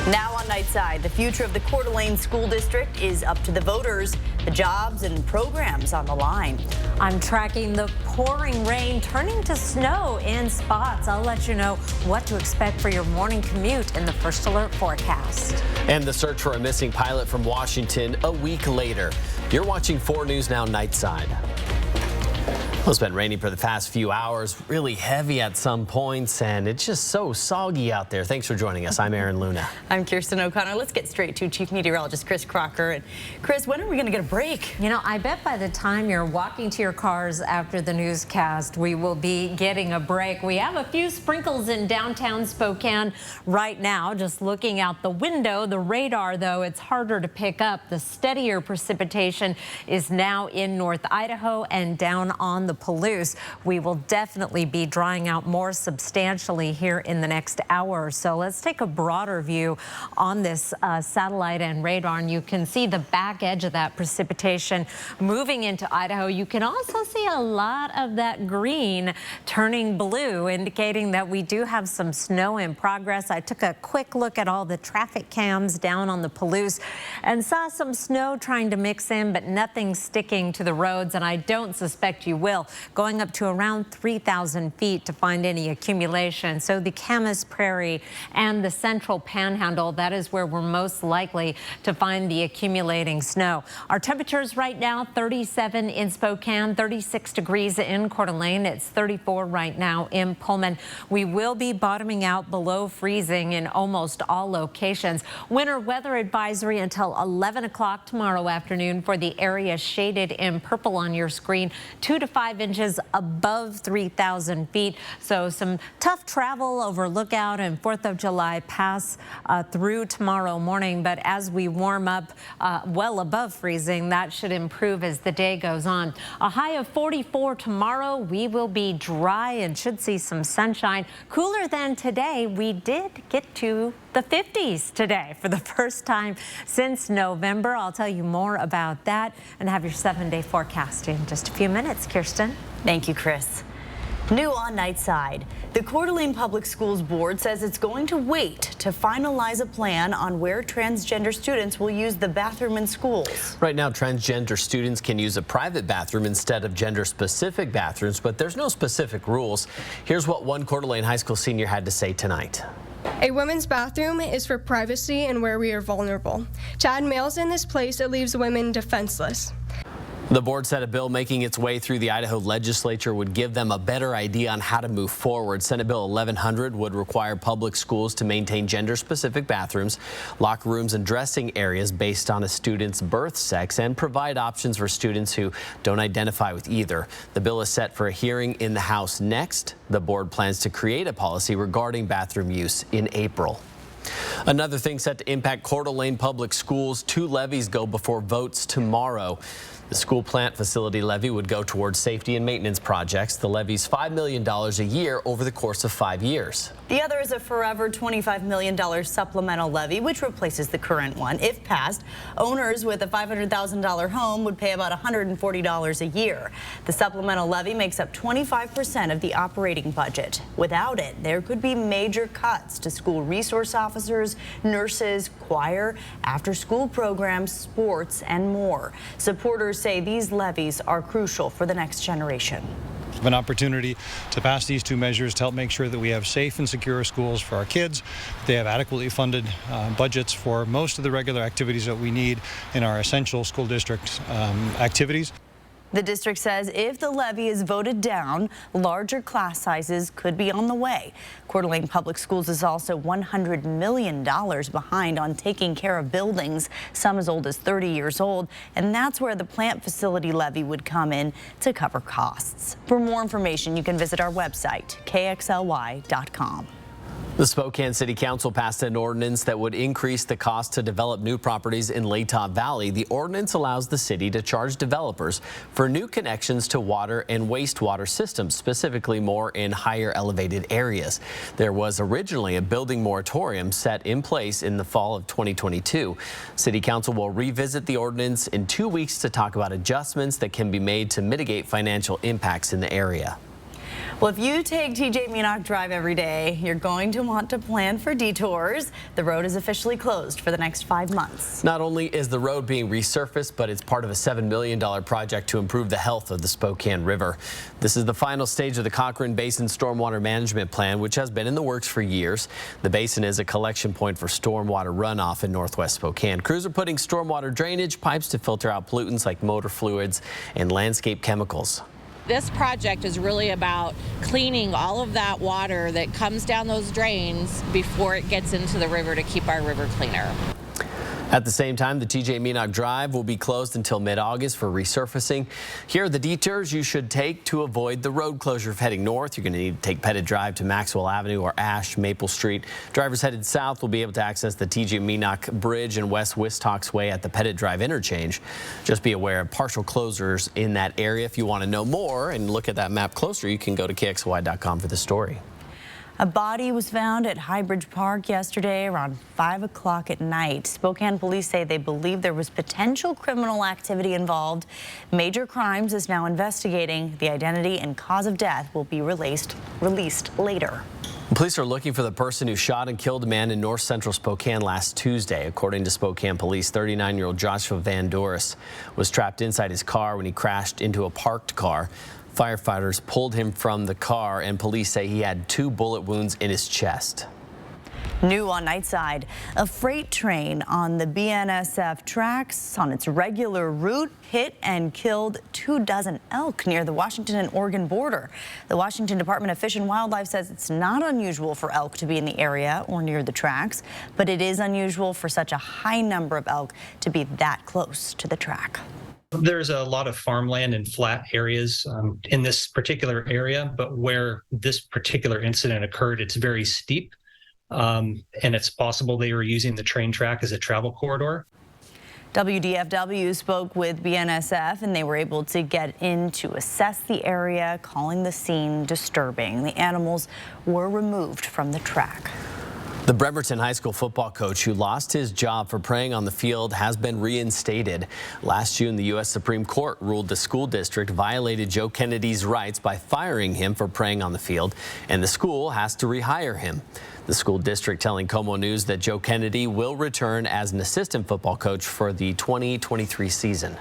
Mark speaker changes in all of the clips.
Speaker 1: Now on Nightside, the future of the Coeur d'Alene School District is up to the voters. The jobs and programs on the line.
Speaker 2: I'm tracking the pouring rain turning to snow in spots. I'll let you know what to expect for your morning commute in the First Alert forecast.
Speaker 3: And the search for a missing pilot from Washington a week later. You're watching 4 News Now Nightside. Well, it's been raining for the past few hours, really heavy at some points, and it's just so soggy out there. Thanks for joining us. I'm Aaron Luna.
Speaker 1: I'm Kirsten O'Connor. Let's get straight to Chief Meteorologist Chris Crocker. And Chris, when are we going to get a break?
Speaker 2: You know, I bet by the time you're walking to your cars after the newscast, we will be getting a break. We have a few sprinkles in downtown Spokane right now. Just looking out the window, the radar, though, it's harder to pick up. The steadier precipitation is now in North Idaho and down on the Palouse. We will definitely be drying out more substantially here in the next hour or so. Let's take a broader view on this satellite and radar, and you can see the back edge of that precipitation moving into Idaho. You can also see a lot of that green turning blue, indicating that we do have some snow in progress. I took a quick look at all the traffic cams down on the Palouse and saw some snow trying to mix in, but nothing sticking to the roads, and I don't suspect you will. Going up to around 3,000 feet to find any accumulation. So the Camas Prairie and the Central Panhandle, that is where we're most likely to find the accumulating snow. Our temperatures right now, 37 in Spokane, 36 degrees in Coeur d'Alene. It's 34 right now in Pullman. We will be bottoming out below freezing in almost all locations. Winter weather advisory until 11 o'clock tomorrow afternoon for the area shaded in purple on your screen. 2 to 5 inches above 3,000 feet. So some tough travel over Lookout and 4th of July pass through tomorrow morning. But as we warm up well above freezing, that should improve as the day goes on. A high of 44 tomorrow. We will be dry and should see some sunshine. Cooler than today. We did get to the 50s today for the first time since November. I'll tell you more about that and have your 7-day forecast in just a few minutes. Kirsten.
Speaker 1: Thank you, Chris. New on Nightside, the Coeur d'Alene Public Schools Board says it's going to wait to finalize a plan on where transgender students will use the bathroom in schools.
Speaker 3: Right now, transgender students can use a private bathroom instead of gender-specific bathrooms, but there's no specific rules. Here's what one Coeur d'Alene High School senior had to say tonight.
Speaker 4: A women's bathroom is for privacy and where we are vulnerable. To add males in this place, it leaves women defenseless.
Speaker 3: The board said a bill making its way through the Idaho legislature would give them a better idea on how to move forward. Senate Bill 1100 would require public schools to maintain gender-specific bathrooms, locker rooms, and dressing areas based on a student's birth sex, and provide options for students who don't identify with either. The bill is set for a hearing in the House next. The board plans to create a policy regarding bathroom use in April. Another thing set to impact Coeur d'Alene Public Schools, 2 levies go before votes tomorrow. The school plant facility levy would go towards safety and maintenance projects. The levy's $5 million a year over the course of 5 years.
Speaker 1: The other is a forever $25 million supplemental levy, which replaces the current one. If passed, owners with a $500,000 home would pay about $140 a year. The supplemental levy makes up 25% of the operating budget. Without it, there could be major cuts to school resource officers, nurses, choir, after-school programs, sports, and more. Supporters say these levies are crucial for the next generation.
Speaker 5: An opportunity to pass these 2 measures to help make sure that we have safe and secure schools for our kids. They have adequately funded budgets for most of the regular activities that we need in our essential school district activities.
Speaker 1: The district says if the levy is voted down, larger class sizes could be on the way. Coeur d'Alene Public Schools is also $100 million behind on taking care of buildings, some as old as 30 years old, and that's where the plant facility levy would come in to cover costs. For more information, you can visit our website, kxly.com.
Speaker 3: The Spokane City Council passed an ordinance that would increase the cost to develop new properties in Latah Valley. The ordinance allows the city to charge developers for new connections to water and wastewater systems, specifically more in higher elevated areas. There was originally a building moratorium set in place in the fall of 2022. City Council will revisit the ordinance in 2 weeks to talk about adjustments that can be made to mitigate financial impacts in the area.
Speaker 1: Well, if you take TJ Meanock Drive every day, you're going to want to plan for detours. The road is officially closed for the next 5 months.
Speaker 3: Not only is the road being resurfaced, but it's part of a $7 million project to improve the health of the Spokane River. This is the final stage of the Cochrane Basin Stormwater Management Plan, which has been in the works for years. The basin is a collection point for stormwater runoff in northwest Spokane. Crews are putting stormwater drainage pipes to filter out pollutants like motor fluids and landscape chemicals.
Speaker 6: This project is really about cleaning all of that water that comes down those drains before it gets into the river to keep our river cleaner.
Speaker 3: At the same time, the TJ Meanock Drive will be closed until mid-August for resurfacing. Here are the detours you should take to avoid the road closure. If heading north, you're going to need to take Pettit Drive to Maxwell Avenue or Ash Maple Street. Drivers headed south will be able to access the TJ Meanock Bridge and West Wistox Way at the Pettit Drive interchange. Just be aware of partial closures in that area. If you want to know more and look at that map closer, you can go to KXLY.com for the story.
Speaker 1: A body was found at Highbridge Park yesterday around 5 o'clock at night. Spokane police say they believe there was potential criminal activity involved. Major Crimes is now investigating. The identity and cause of death will be released later.
Speaker 3: Police are looking for the person who shot and killed a man in north central Spokane last Tuesday. According to Spokane police, 39-year-old Joshua Van Doris was trapped inside his car when he crashed into a parked car. Firefighters pulled him from the car, and police say he had 2 bullet wounds in his chest.
Speaker 1: New on Nightside, a freight train on the BNSF tracks on its regular route hit and killed 24 elk near the Washington and Oregon border. The Washington Department of Fish and Wildlife says it's not unusual for elk to be in the area or near the tracks, but it is unusual for such a high number of elk to be that close to the track.
Speaker 7: There's a lot of farmland and flat areas in this particular area, but where this particular incident occurred, it's very steep, and it's possible they were using the train track as a travel corridor.
Speaker 1: WDFW spoke with BNSF, and they were able to get in to assess the area, calling the scene disturbing. The animals were removed from the track.
Speaker 3: The Bremerton High School football coach who lost his job for praying on the field has been reinstated. Last June, the U.S. Supreme Court ruled the school district violated Joe Kennedy's rights by firing him for praying on the field, and the school has to rehire him. The school district telling Como News that Joe Kennedy will return as an assistant football coach for the 2023 season.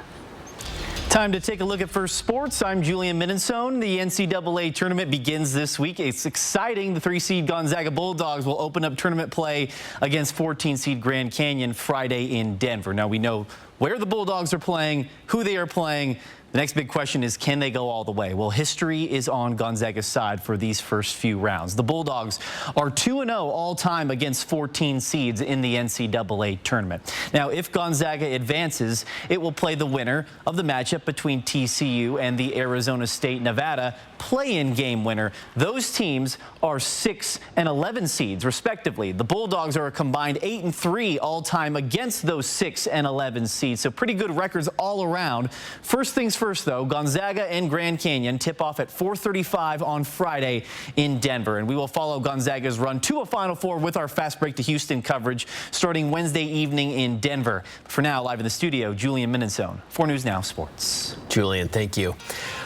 Speaker 8: Time to take a look at First Sports. I'm Julian Minnesone. The NCAA tournament begins this week. It's exciting. The 3-seed Gonzaga Bulldogs will open up tournament play against 14-seed Grand Canyon Friday in Denver. Now we know where the Bulldogs are playing, who they are playing. The next big question is, can they go all the way? Well, history is on Gonzaga's side for these first few rounds. The Bulldogs are 2-0 all-time against 14 seeds in the NCAA tournament. Now, if Gonzaga advances, it will play the winner of the matchup between TCU and the Arizona State-Nevada play-in game winner. Those teams are 6 and 11 seeds, respectively. The Bulldogs are a combined 8-3 all-time against those 6 and 11 seeds, so pretty good records all around. First things first, though, Gonzaga and Grand Canyon tip off at 4:35 on Friday in Denver, and we will follow Gonzaga's run to a Final Four with our Fast Break to Houston coverage starting Wednesday evening in Denver. For now, live in the studio, Julian Minnesone, 4 News Now Sports.
Speaker 3: Julian, thank you.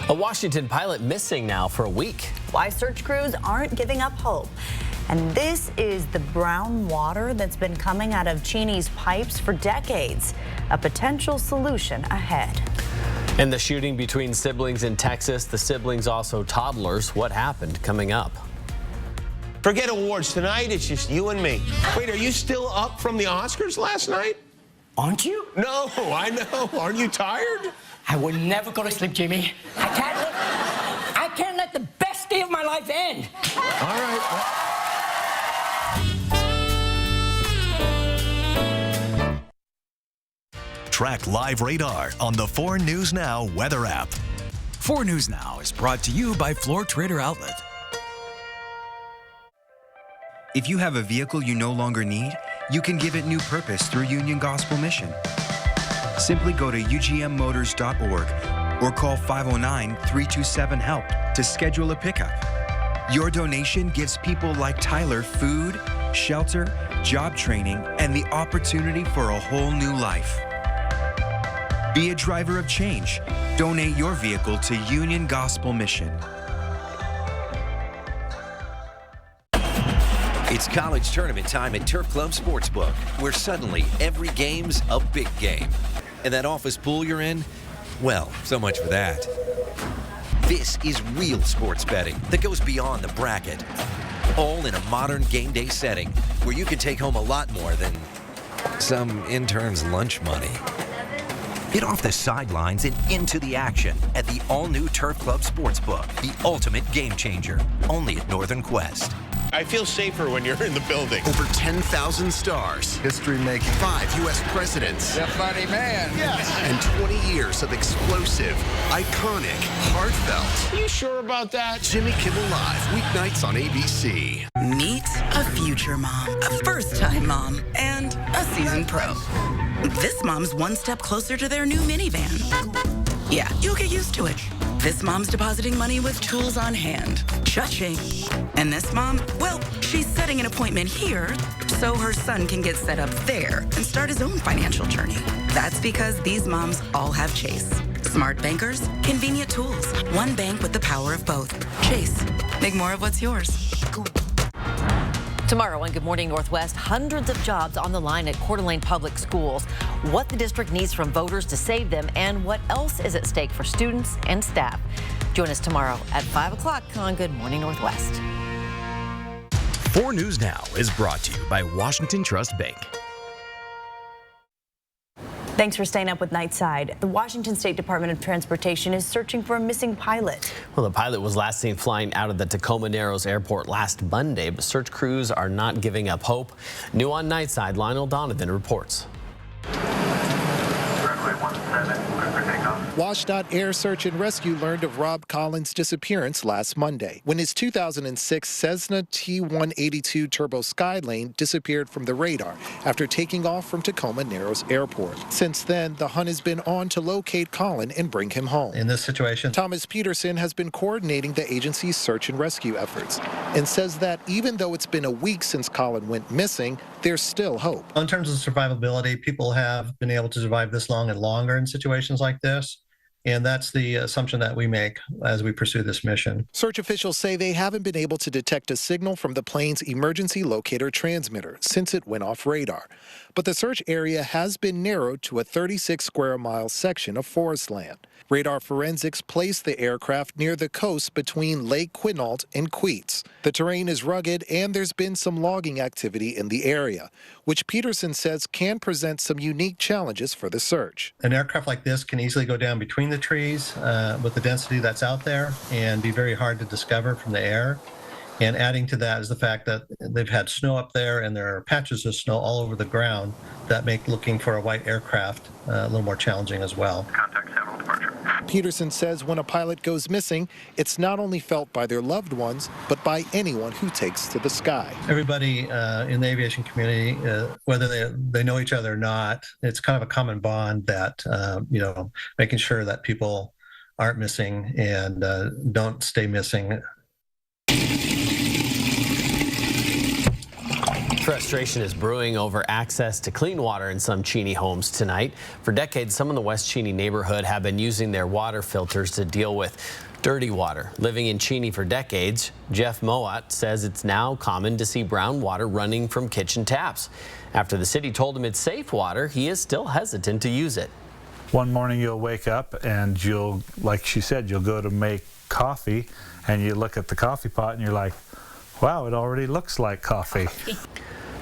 Speaker 3: A Washington pilot missing now for a week.
Speaker 1: Why search crews aren't giving up hope. And this is the brown water that's been coming out of Cheney's pipes for decades. A potential solution ahead.
Speaker 3: And the shooting between siblings in Texas, the siblings also toddlers. What happened? Coming up.
Speaker 9: Forget awards tonight, it's just you and me. Wait, are you still up from the Oscars last night?
Speaker 10: Aren't you?
Speaker 9: No, I know. Aren't you tired?
Speaker 10: I will never go to sleep, Jimmy. I can't let the best day of my life end.
Speaker 9: All right.
Speaker 11: Track live radar on the 4 News Now weather app.
Speaker 12: 4 News Now is brought to you by Floor Trader Outlet.
Speaker 13: If you have a vehicle you no longer need, you can give it new purpose through Union Gospel Mission. Simply go to ugmmotors.org or call 509-327-HELP to schedule a pickup. Your donation gives people like Tyler food, shelter, job training, and the opportunity for a whole new life. Be a driver of change. Donate your vehicle to Union Gospel Mission.
Speaker 14: It's college tournament time at Turf Club Sportsbook, where suddenly every game's a big game. And that office pool you're in? Well, so much for that. This is real sports betting that goes beyond the bracket. All in a modern game day setting where you can take home a lot more than some intern's lunch money. Get off the sidelines and into the action at the all-new Turf Club Sportsbook, the ultimate game changer, only at Northern Quest.
Speaker 9: I feel safer when you're in the building.
Speaker 15: Over 10,000 stars.
Speaker 16: History making.
Speaker 15: 5 U.S. presidents.
Speaker 16: The funny man.
Speaker 15: Yes. And 20 years of explosive, iconic, heartfelt.
Speaker 9: You sure about that?
Speaker 15: Jimmy Kimmel Live, weeknights on ABC.
Speaker 17: Meet a future mom, a first-time mom, and a seasoned pro. This mom's one step closer to their new minivan. Yeah, you'll get used to it. This mom's depositing money with tools on hand. Cha-ching. And this mom, well, she's setting an appointment here so her son can get set up there and start his own financial journey. That's because these moms all have Chase. Smart bankers, convenient tools. One bank with the power of both. Chase. Make more of what's yours.
Speaker 18: Tomorrow on Good Morning Northwest, hundreds of jobs on the line at Coeur d'Alene Public Schools. What the district needs from voters to save them and what else is at stake for students and staff. Join us tomorrow at 5 o'clock on Good Morning Northwest.
Speaker 12: 4 News Now is brought to you by Washington Trust Bank.
Speaker 1: Thanks for staying up with Nightside. The Washington State Department of Transportation is searching for a missing pilot.
Speaker 3: Well, the pilot was last seen flying out of the Tacoma Narrows Airport last Monday, but search crews are not giving up hope. New on Nightside, Lionel Donovan reports.
Speaker 19: WashDOT Air Search and Rescue learned of Rob Collins' disappearance last Monday when his 2006 Cessna T-182 Turbo Skylane disappeared from the radar after taking off from Tacoma Narrows Airport. Since then, the hunt has been on to locate Colin and bring him home.
Speaker 20: In this situation,
Speaker 19: Thomas Peterson has been coordinating the agency's search and rescue efforts and says that even though it's been a week since Colin went missing, there's still hope.
Speaker 20: in terms of survivability, people have been able to survive this long and longer in situations like this. And that's the assumption that we make as we pursue this mission.
Speaker 19: Search officials say they haven't been able to detect a signal from the plane's emergency locator transmitter since it went off radar. But the search area has been narrowed to a 36 square mile section of forest land. Radar forensics placed the aircraft near the coast between Lake Quinault and Queets. The terrain is rugged and there's been some logging activity in the area, which Peterson says can present some unique challenges for the search.
Speaker 20: An aircraft like this can easily go down between the trees with the density that's out there and be very hard to discover from the air. And adding to that is the fact that they've had snow up there and there are patches of snow all over the ground that make looking for a white aircraft a little more challenging as well.
Speaker 21: Contact Several departure.
Speaker 19: Peterson says when a pilot goes missing, it's not only felt by their loved ones, but by anyone who takes to the sky.
Speaker 20: Everybody in the aviation community, whether they know each other or not, it's kind of a common bond that, making sure that people aren't missing and don't stay missing.
Speaker 3: Frustration is brewing over access to clean water in some Cheney homes tonight. For decades, some in the West Cheney neighborhood have been using their water filters to deal with dirty water. Living in Cheney for decades, Jeff Mowat says it's now common to see brown water running from kitchen taps. After the city told him it's safe water, he is still hesitant to use it.
Speaker 22: One morning you'll wake up and you'll, like she said, you'll go to make coffee and you look at the coffee pot and you're like, wow, it already looks like coffee.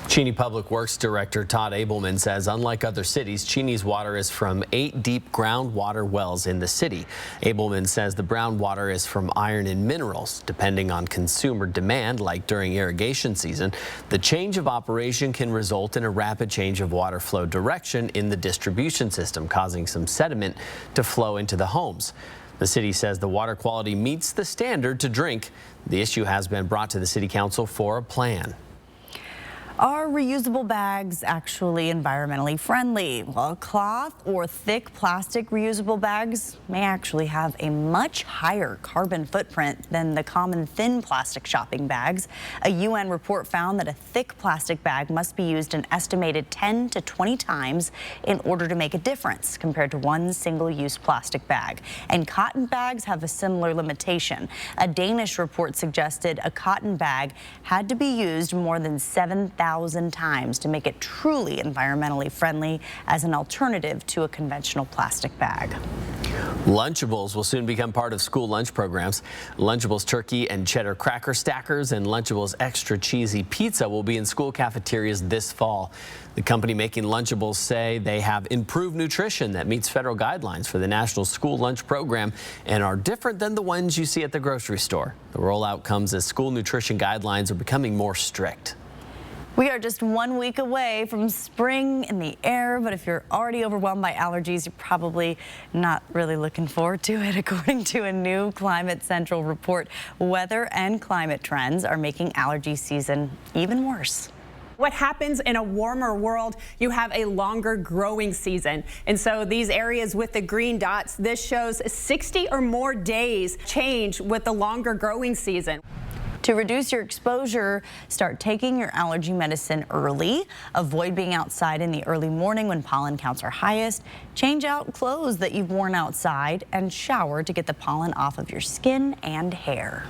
Speaker 3: Cheney Public Works Director Todd Abelman says unlike other cities, Cheney's water is from 8 deep groundwater wells in the city. Abelman says the brown water is from iron and minerals. Depending on consumer demand, like during irrigation season, the change of operation can result in a rapid change of water flow direction in the distribution system, causing some sediment to flow into the homes. The city says the water quality meets the standard to drink. The issue has been brought to the City Council for a plan.
Speaker 1: Are reusable bags actually environmentally friendly? Well, cloth or thick plastic reusable bags may actually have a much higher carbon footprint than the common thin plastic shopping bags. A UN report found that a thick plastic bag must be used an estimated 10 to 20 times in order to make a difference compared to one single-use plastic bag. And cotton bags have a similar limitation. A Danish report suggested a cotton bag had to be used more than 7,000 times to make it truly environmentally friendly as an alternative to a conventional plastic bag.
Speaker 3: Lunchables will soon become part of school lunch programs. Lunchables turkey and cheddar cracker stackers and Lunchables extra cheesy pizza will be in school cafeterias this fall. The company making Lunchables say they have improved nutrition that meets federal guidelines for the National School Lunch Program and are different than the ones you see at the grocery store. The rollout comes as school nutrition guidelines are becoming more strict.
Speaker 1: We are just 1 week away from spring in the air, but if you're already overwhelmed by allergies, you're probably not really looking forward to it. According to a new Climate Central report, weather and climate trends are making allergy season even worse.
Speaker 16: What happens in a warmer world, you have a longer growing season. And so these areas with the green dots, this shows 60 or more days change with the longer growing season.
Speaker 1: To reduce your exposure, start taking your allergy medicine early. Avoid being outside in the early morning when pollen counts are highest. Change out clothes that you've worn outside and shower to get the pollen off of your skin and hair.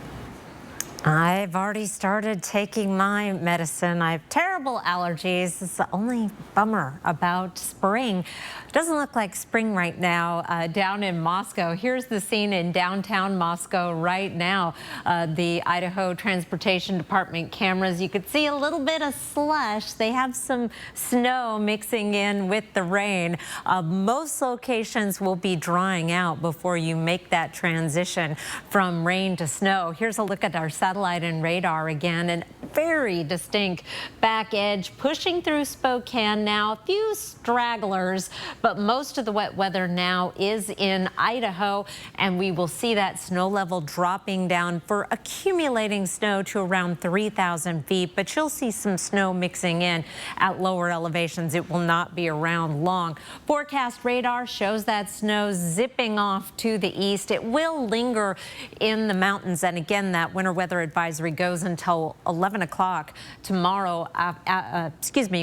Speaker 2: I've already started taking my medicine. I have terrible allergies. It's the only bummer about spring. It doesn't look like spring right now down in Moscow. Here's the scene in downtown Moscow right now. The Idaho Transportation Department cameras. You could see a little bit of slush. They have some snow mixing in with the rain. Most locations will be drying out before you make that transition from rain to snow. Here's a look at our satellite and radar again, and very distinct back edge pushing through Spokane now. A few stragglers, but most of the wet weather now is in Idaho, and we will see that snow level dropping down for accumulating snow to around 3,000 feet, but you'll see some snow mixing in at lower elevations. It will not be around long. Forecast radar shows that snow zipping off to the east. It will linger in the mountains, and again, that winter weather advisory goes until 11 o'clock tomorrow,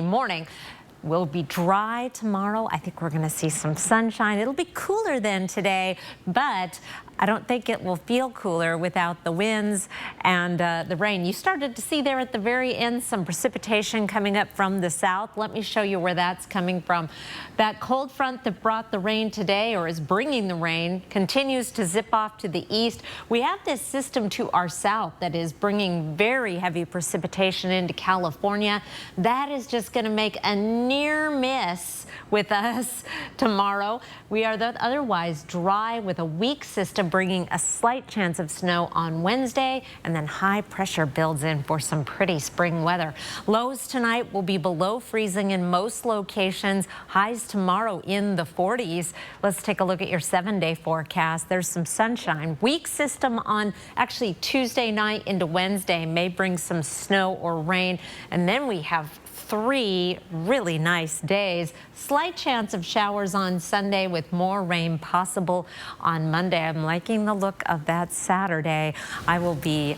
Speaker 2: morning. Will be dry tomorrow. I think we're going to see some sunshine. It'll be cooler than today, but I don't think it will feel cooler without the winds and the rain. You started to see there at the very end some precipitation coming up from the south. Let me show you where that's coming from. That cold front that brought the rain today, or is bringing the rain, continues to zip off to the east. We have this system to our south that is bringing very heavy precipitation into California. That is just going to make a near miss with us tomorrow. We are otherwise dry with a weak system bringing a slight chance of snow on Wednesday, and then high pressure builds in for some pretty spring weather. Lows tonight will be below freezing in most locations. Highs tomorrow in the 40s. Let's take a look at your 7-day forecast. There's some sunshine. Weak system on actually Tuesday night into Wednesday may bring some snow or rain, and then we have 3 really nice days. Slight chance of showers on Sunday with more rain possible on Monday. I'm liking the look of that Saturday. I will be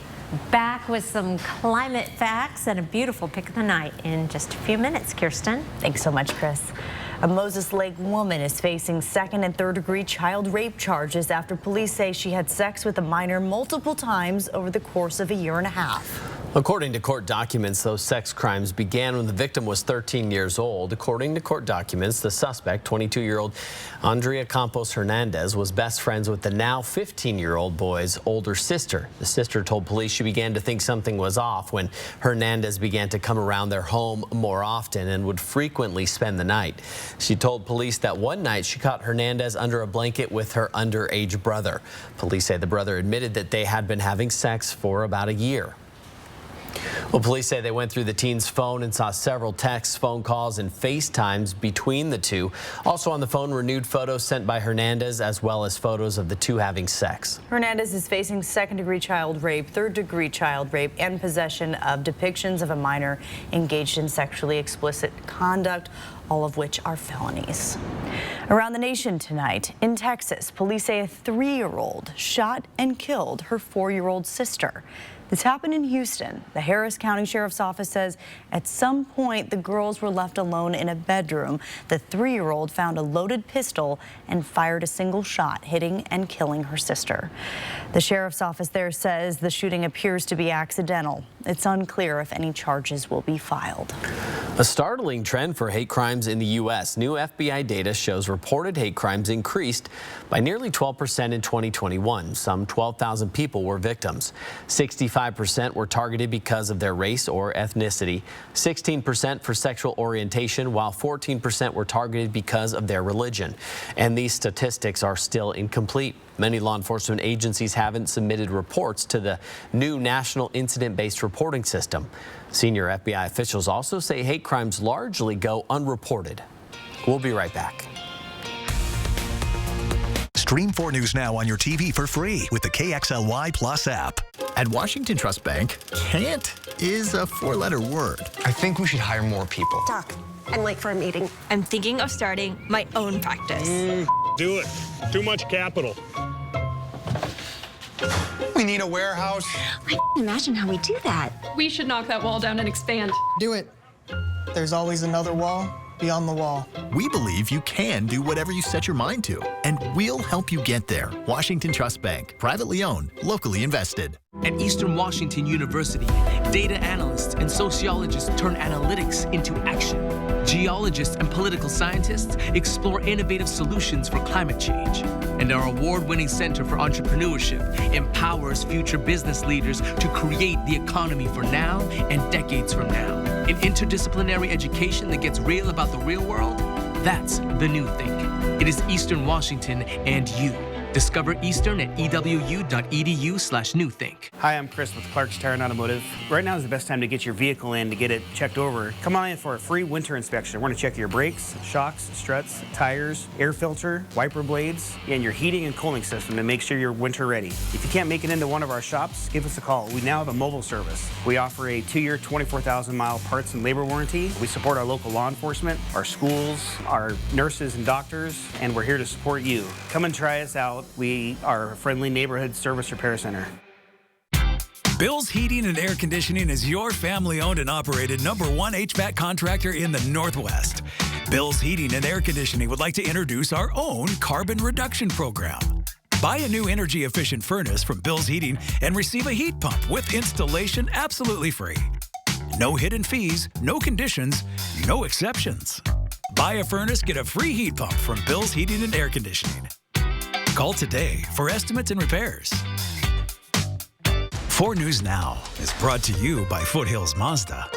Speaker 2: back with some climate facts and a beautiful pick of the night in just a few minutes. Kirsten.
Speaker 1: Thanks so much, Chris. A Moses Lake woman is facing 2nd and 3rd degree child rape charges after police say she had sex with a minor multiple times over the course of a year and a half.
Speaker 3: According to court documents, those sex crimes began when the victim was 13 years old. According to court documents, the suspect, 22-year-old Andrea Campos Hernandez, was best friends with the now 15-year-old boy's older sister. The sister told police she began to think something was off when Hernandez began to come around their home more often and would frequently spend the night. She told police that one night she caught Hernandez under a blanket with her underage brother. Police say the brother admitted that they had been having sex for about a year. Well, police say they went through the teen's phone and saw several texts, phone calls, and FaceTimes between the two. Also on the phone were nude photos sent by Hernandez, as well as photos of the two having sex.
Speaker 1: Hernandez is facing second-degree child rape, third-degree child rape, and possession of depictions of a minor engaged in sexually explicit conduct, all of which are felonies. Around the nation tonight, in Texas, police say a 3-year-old shot and killed her 4-year-old sister. This happened in Houston. The Harris County Sheriff's Office says at some point the girls were left alone in a bedroom. The 3-year-old found a loaded pistol and fired a single shot, hitting and killing her sister. The Sheriff's Office there says the shooting appears to be accidental. It's unclear if any charges will be filed.
Speaker 3: A startling trend for hate crimes in the U.S. New FBI data shows reported hate crimes increased by nearly 12% in 2021. Some 12,000 people were victims. 65% were targeted because of their race or ethnicity, 16% for sexual orientation, while 14% were targeted because of their religion. And these statistics are still incomplete. Many law enforcement agencies haven't submitted reports to the new National Incident-Based Reporting System. Senior FBI officials also say hate crimes largely go unreported. We'll be right back.
Speaker 11: Stream 4 News Now on your TV for free with the KXLY Plus app.
Speaker 12: At Washington Trust Bank, can't is a 4-letter word.
Speaker 4: I think we should hire more people.
Speaker 21: Doc, I'm late for a meeting. I'm thinking of starting my own practice.
Speaker 23: Do it. Too much capital.
Speaker 4: We need a warehouse.
Speaker 21: I can't imagine how we do that. We should knock that wall down and expand.
Speaker 24: Do it. There's always another wall beyond the wall.
Speaker 12: We believe you can do whatever you set your mind to, and we'll help you get there. Washington Trust Bank, privately owned, locally invested.
Speaker 25: At Eastern Washington University, data analysts and sociologists turn analytics into action. Geologists and political scientists explore innovative solutions for climate change. And our award-winning Center for Entrepreneurship empowers future business leaders to create the economy for now and decades from now. An interdisciplinary education that gets real about the real world, that's the new thing. It is Eastern Washington and you. Discover Eastern at ewu.edu/newthink.
Speaker 26: Hi, I'm Chris with Clark's Tire and Automotive. Right now is the best time to get your vehicle in to get it checked over. Come on in for a free winter inspection. We're going to check your brakes, shocks, struts, tires, air filter, wiper blades, and your heating and cooling system to make sure you're winter ready. If you can't make it into one of our shops, give us a call. We now have a mobile service. We offer a 2-year, 24,000-mile parts and labor warranty. We support our local law enforcement, our schools, our nurses and doctors, and we're here to support you. Come and try us out. We are a friendly neighborhood service repair center.
Speaker 27: Bill's Heating and Air Conditioning is your family-owned and operated #1 HVAC contractor in the Northwest. Bill's Heating and Air Conditioning would like to introduce our own carbon reduction program. Buy a new energy-efficient furnace from Bill's Heating and receive a heat pump with installation absolutely free. No hidden fees, no conditions, no exceptions. Buy a furnace, get a free heat pump from Bill's Heating and Air Conditioning. Call today for estimates and repairs. 4 News Now is brought to you by Foothills Mazda.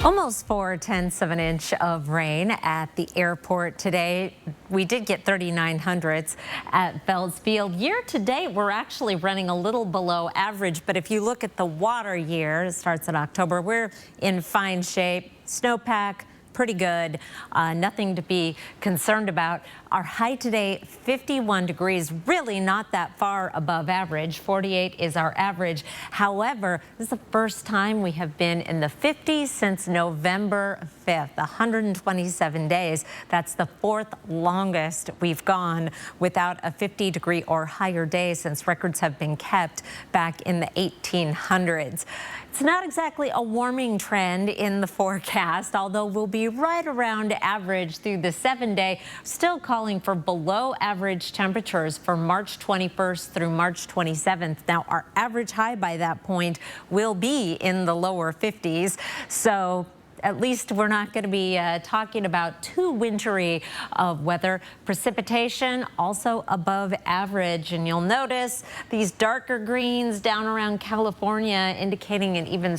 Speaker 2: Almost 4/10 of an inch of rain at the airport today. We did get 3,900s at Bells Field. Year to date, we're actually running a little below average, but if you look at the water year, it starts in October, we're in fine shape. Snowpack, pretty good. Nothing to be concerned about. Our high today, 51 degrees, really not that far above average. 48 is our average. However, this is the first time we have been in the 50s since November 5th, 127 days. That's the 4th longest we've gone without a 50-degree or higher day since records have been kept back in the 1800s. It's not exactly a warming trend in the forecast, although we'll be right around average through the 7-day. Still calling for below average temperatures for March 21st through March 27th. Now, our average high by that point will be in the lower 50s. So at least we're not going to be talking about too wintry of weather. Precipitation also above average, and you'll notice these darker greens down around California indicating an even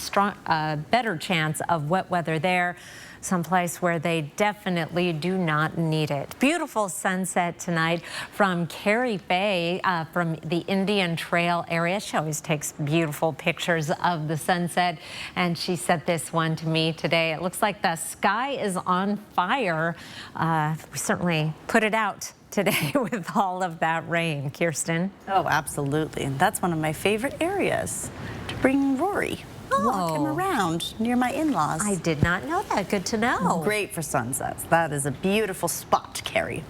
Speaker 2: better chance of wet weather there. Someplace where they definitely do not need it. Beautiful sunset tonight from Carrie Faye from the Indian Trail area. She always takes beautiful pictures of the sunset, and she sent this one to me today. It looks like the sky is on fire. We certainly put it out today with all of that rain. Kirsten?
Speaker 1: Oh, absolutely. And that's one of my favorite areas to bring Rory. Walk him around near my in-laws.
Speaker 2: I did not know that. Good to know.
Speaker 1: Great for sunsets. That is a beautiful spot, Carrie.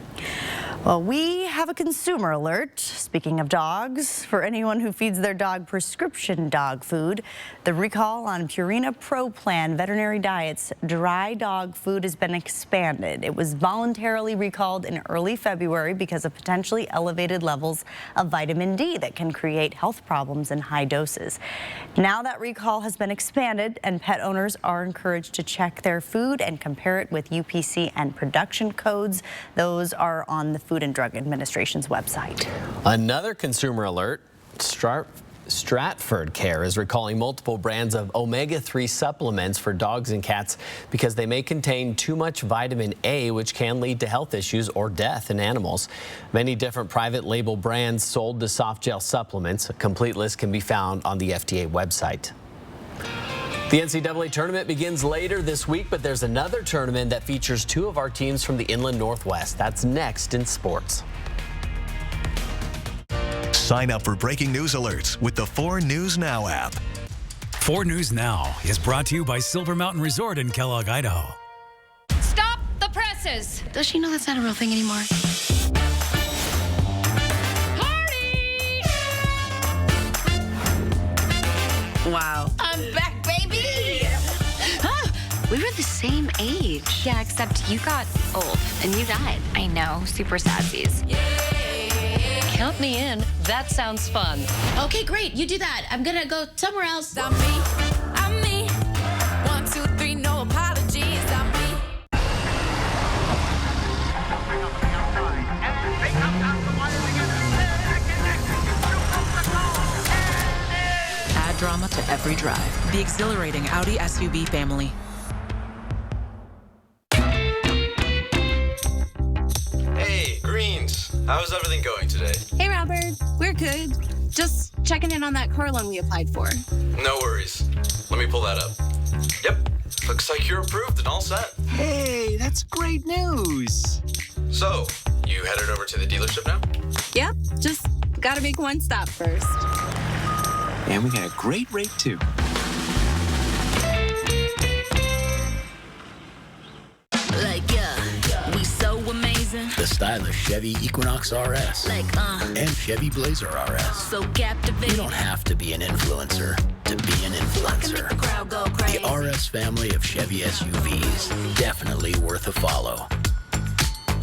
Speaker 1: Well, we have a consumer alert. Speaking of dogs, for anyone who feeds their dog prescription dog food, the recall on Purina Pro Plan veterinary diets dry dog food has been expanded. It was voluntarily recalled in early February because of potentially elevated levels of vitamin D that can create health problems in high doses. Now that recall has been expanded, and pet owners are encouraged to check their food and compare it with UPC and production codes. Those are on the Food and Drug Administration's website.
Speaker 3: Another consumer alert. Stratford Care is recalling multiple brands of omega-3 supplements for dogs and cats because they may contain too much vitamin A, which can lead to health issues or death in animals. Many different private label brands sold the soft gel supplements. A complete list can be found on the FDA website. The NCAA tournament begins later this week, but there's another tournament that features two of our teams from the Inland Northwest. That's next in sports.
Speaker 11: Sign up for breaking news alerts with the 4 News Now app.
Speaker 27: 4 News Now is brought to you by Silver Mountain Resort in Kellogg, Idaho.
Speaker 5: Stop the presses! Does she know that's not a real thing anymore? Party!
Speaker 17: Wow.
Speaker 5: I'm back, baby! Huh, we were the same age.
Speaker 21: Yeah, except you got old and you died. I know, super sadsies.
Speaker 18: Count me in. That sounds fun.
Speaker 5: Okay, great. You do that. I'm gonna go somewhere else.
Speaker 6: I'm me. 1, 2, 3, no apologies. I'm me.
Speaker 7: Add drama to every drive. The exhilarating Audi SUV family.
Speaker 8: Hey, Greens. How's everything going today?
Speaker 21: Hey, Robert. We're good. Just checking in on that car loan we applied for.
Speaker 8: No worries. Let me pull that up. Yep. Looks like you're approved and all set.
Speaker 10: Hey, that's great news.
Speaker 8: So, you headed over to the dealership now?
Speaker 21: Yep. Just gotta make one stop first.
Speaker 10: And we got a great rate, too.
Speaker 17: We so amazing.
Speaker 13: The stylish Chevy Equinox RS. And Chevy Blazer RS.
Speaker 17: So captivating.
Speaker 13: You don't have to be an influencer to be an influencer.
Speaker 17: The crowd go crazy.
Speaker 13: The RS family of Chevy SUVs. Definitely worth a follow.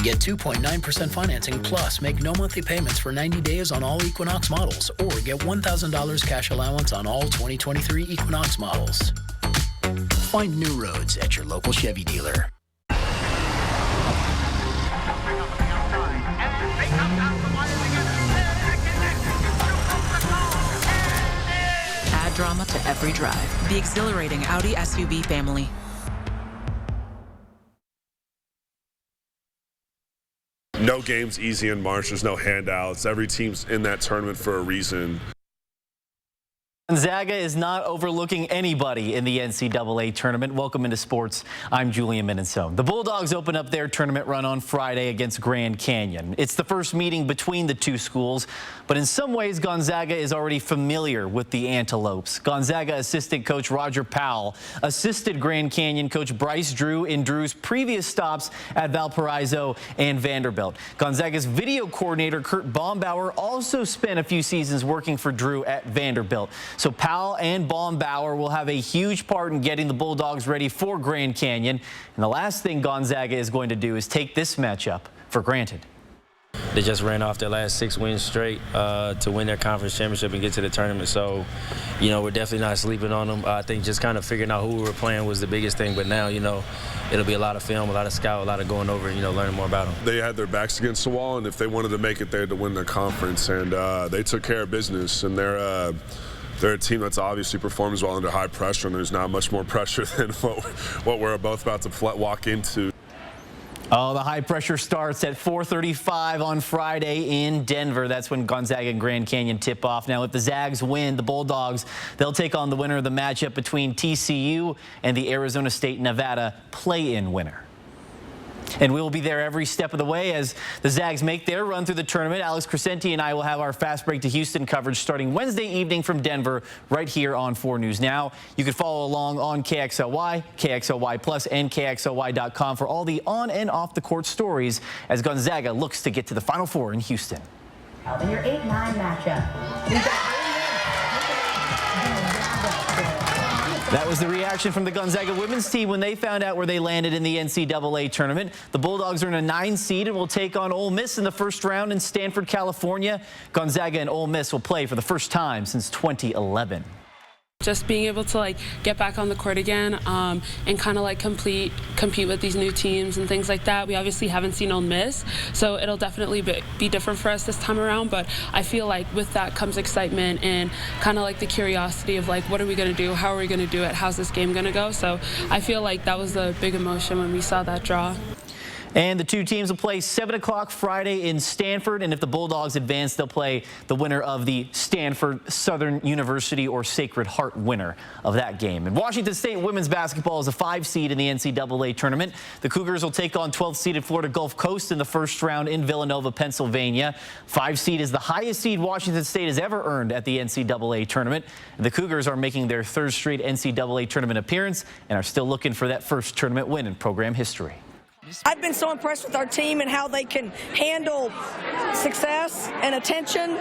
Speaker 13: Get 2.9% financing plus make no monthly payments for 90 days on all Equinox models, or get $1,000 cash allowance on all 2023 Equinox models. Find new roads at your local Chevy dealer.
Speaker 7: Add drama to every drive. The exhilarating Audi SUV family.
Speaker 14: No game's easy in March. There's no handouts. Every team's in that tournament for a reason.
Speaker 28: Gonzaga is not overlooking anybody in the NCAA tournament. Welcome into sports. I'm Julian Minnesota. The Bulldogs open up their tournament run on Friday against Grand Canyon. It's the first meeting between the two schools, but in some ways Gonzaga is already familiar with the Antelopes. Gonzaga assistant coach Roger Powell assisted Grand Canyon coach Bryce Drew in Drew's previous stops at Valparaiso and Vanderbilt. Gonzaga's video coordinator Kurt Baumbauer also spent a few seasons working for Drew at Vanderbilt. So Powell and Baumbauer will have a huge part in getting the Bulldogs ready for Grand Canyon. And the last thing Gonzaga is going to do is take this matchup for granted.
Speaker 4: They just ran off their last 6 wins straight to win their conference championship and get to the tournament. So, you know, we're definitely not sleeping on them. I think just kind of figuring out who we were playing was the biggest thing. But now, you know, it'll be a lot of film, a lot of scout, a lot of going over, you know, learning more about them.
Speaker 14: They had their backs against the wall, and if they wanted to make it, they had to win their conference. And they took care of business. And they're a team that's obviously performs well under high pressure, and there's not much more pressure than what we're both about to walk into.
Speaker 28: Oh, the high pressure starts at 4:35 on Friday in Denver. That's when Gonzaga and Grand Canyon tip off. Now, if the Zags win, the Bulldogs, they'll take on the winner of the matchup between TCU and the Arizona State-Nevada play-in winner. And we will be there every step of the way as the Zags make their run through the tournament. Alex Crescenti and I will have our Fast Break to Houston coverage starting Wednesday evening from Denver right here on 4 News Now. You can follow along on KXLY, KXLY Plus, and KXLY.com for all the on and off the court stories as Gonzaga looks to get to the Final Four in Houston.
Speaker 9: In your 8-9 matchup.
Speaker 28: That was the reaction from the Gonzaga women's team when they found out where they landed in the NCAA tournament. The Bulldogs are in a 9 seed and will take on Ole Miss in the first round in Stanford, California. Gonzaga and Ole Miss will play for the first time since 2011.
Speaker 15: Just being able to get back on the court again and kind of compete with these new teams and things like that. We obviously haven't seen Ole Miss, so it'll definitely be different for us this time around. But I feel like with that comes excitement and kind of the curiosity of what are we going to do? How are we going to do it? How's this game going to go? So I feel like that was a big emotion when we saw that draw.
Speaker 28: And the two teams will play 7 o'clock Friday in Stanford. And if the Bulldogs advance, they'll play the winner of the Stanford Southern University or Sacred Heart winner of that game. And Washington State women's basketball is a 5 seed in the NCAA tournament. The Cougars will take on 12th seeded Florida Gulf Coast in the first round in Villanova, Pennsylvania. 5 seed is the highest seed Washington State has ever earned at the NCAA tournament. The Cougars are making their 3rd straight NCAA tournament appearance and are still looking for that first tournament win in program history.
Speaker 16: I've been so impressed with our team and how they can handle success and attention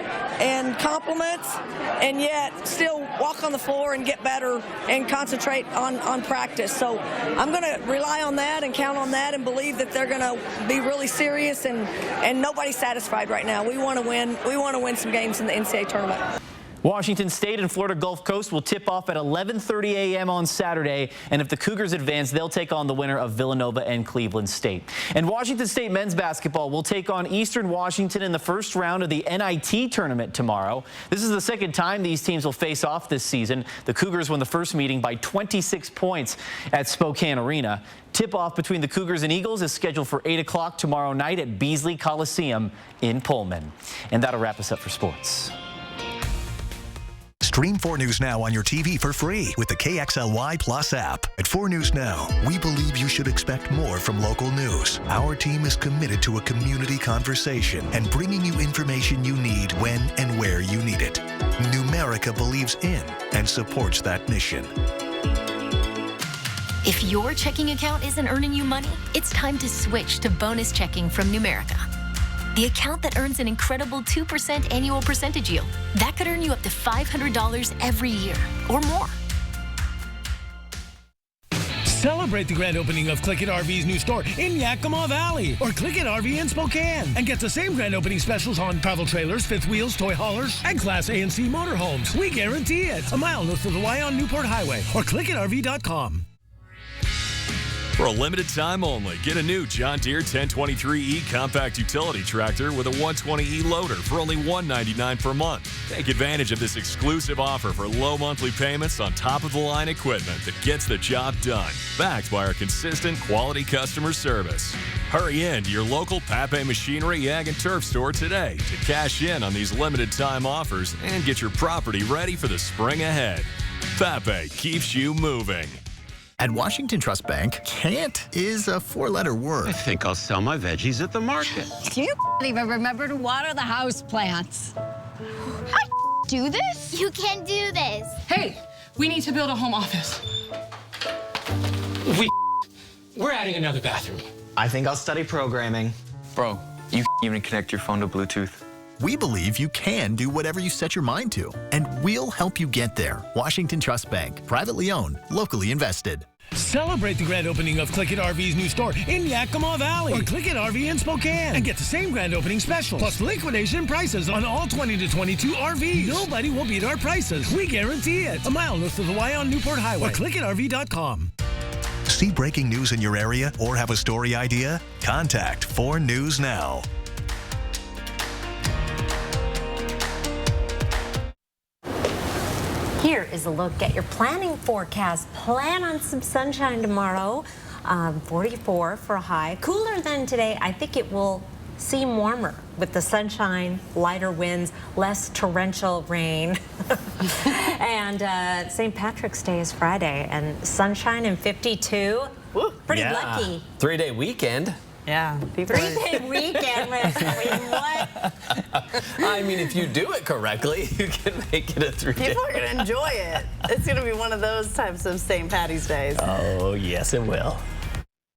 Speaker 16: and compliments and yet still walk on the floor and get better and concentrate on practice. So I'm going to rely on that and count on that and believe that they're going to be really serious and nobody's satisfied right now. We want to win. We want to win some games in the NCAA tournament.
Speaker 28: Washington State and Florida Gulf Coast will tip off at 11:30 a.m. on Saturday. And if the Cougars advance, they'll take on the winner of Villanova and Cleveland State. And Washington State men's basketball will take on Eastern Washington in the first round of the NIT tournament tomorrow. This is the second time these teams will face off this season. The Cougars won the first meeting by 26 points at Spokane Arena. Tip-off between the Cougars and Eagles is scheduled for 8 o'clock tomorrow night at Beasley Coliseum in Pullman. And that'll wrap us up for sports.
Speaker 11: Stream 4 News Now on your TV for free with the KXLY Plus app. At 4 News Now, we believe you should expect more from local news. Our team is committed to a community conversation and bringing you information you need when and where you need it. Numerica believes in and supports that mission.
Speaker 19: If your checking account isn't earning you money, it's time to switch to bonus checking from Numerica. The account that earns an incredible 2% annual percentage yield. That could earn you up to $500 every year or more.
Speaker 20: Celebrate the grand opening of Click It RV's new store in Yakima Valley or Click It RV in Spokane and get the same grand opening specials on travel trailers, fifth wheels, toy haulers, and Class A and C motorhomes. We guarantee it. A mile north of the Y on Newport Highway or clickitrv.com.
Speaker 22: For a limited time only, get a new John Deere 1023E compact utility tractor with a 120E loader for only $199 per month. Take advantage of this exclusive offer for low monthly payments on top-of-the-line equipment that gets the job done, backed by our consistent quality customer service. Hurry in to your local Pape Machinery, Ag, and Turf store today to cash in on these limited time offers and get your property ready for the spring ahead. Pape keeps you moving.
Speaker 12: At Washington Trust Bank, can't is a 4-letter word.
Speaker 23: I think I'll sell my veggies at the market.
Speaker 29: You even remember to water the house plants. I do this?
Speaker 30: You can do this.
Speaker 29: Hey, we need to build a home office.
Speaker 31: We're adding another bathroom.
Speaker 32: I think I'll study programming.
Speaker 33: Bro, you even connect your phone to Bluetooth.
Speaker 12: We believe you can do whatever you set your mind to, and we'll help you get there. Washington Trust Bank, privately owned, locally invested.
Speaker 20: Celebrate the grand opening of Click It RV's new store in Yakima Valley or Click It RV in Spokane and get the same grand opening special plus liquidation prices on all 20 to 22 RVs. Nobody will beat our prices. We guarantee it. A mile north of the Y on Newport Highway or clickitrv.com.
Speaker 11: See breaking news in your area or have a story idea? Contact 4 News Now.
Speaker 1: Here is a look at your planning forecast. Plan on some sunshine tomorrow. 44 for a high. Cooler than today. I think it will seem warmer with the sunshine, lighter winds, less torrential rain. And St. Patrick's Day is Friday, and sunshine and 52. Woo, pretty lucky.
Speaker 2: 3-day weekend.
Speaker 1: Yeah. 3-day weekend. I mean, what?
Speaker 2: I mean, if you do it correctly, you can make it a 3-day.
Speaker 3: People are going to enjoy it. It's going to be one of those types of St. Patty's Days.
Speaker 2: Oh, yes, it will.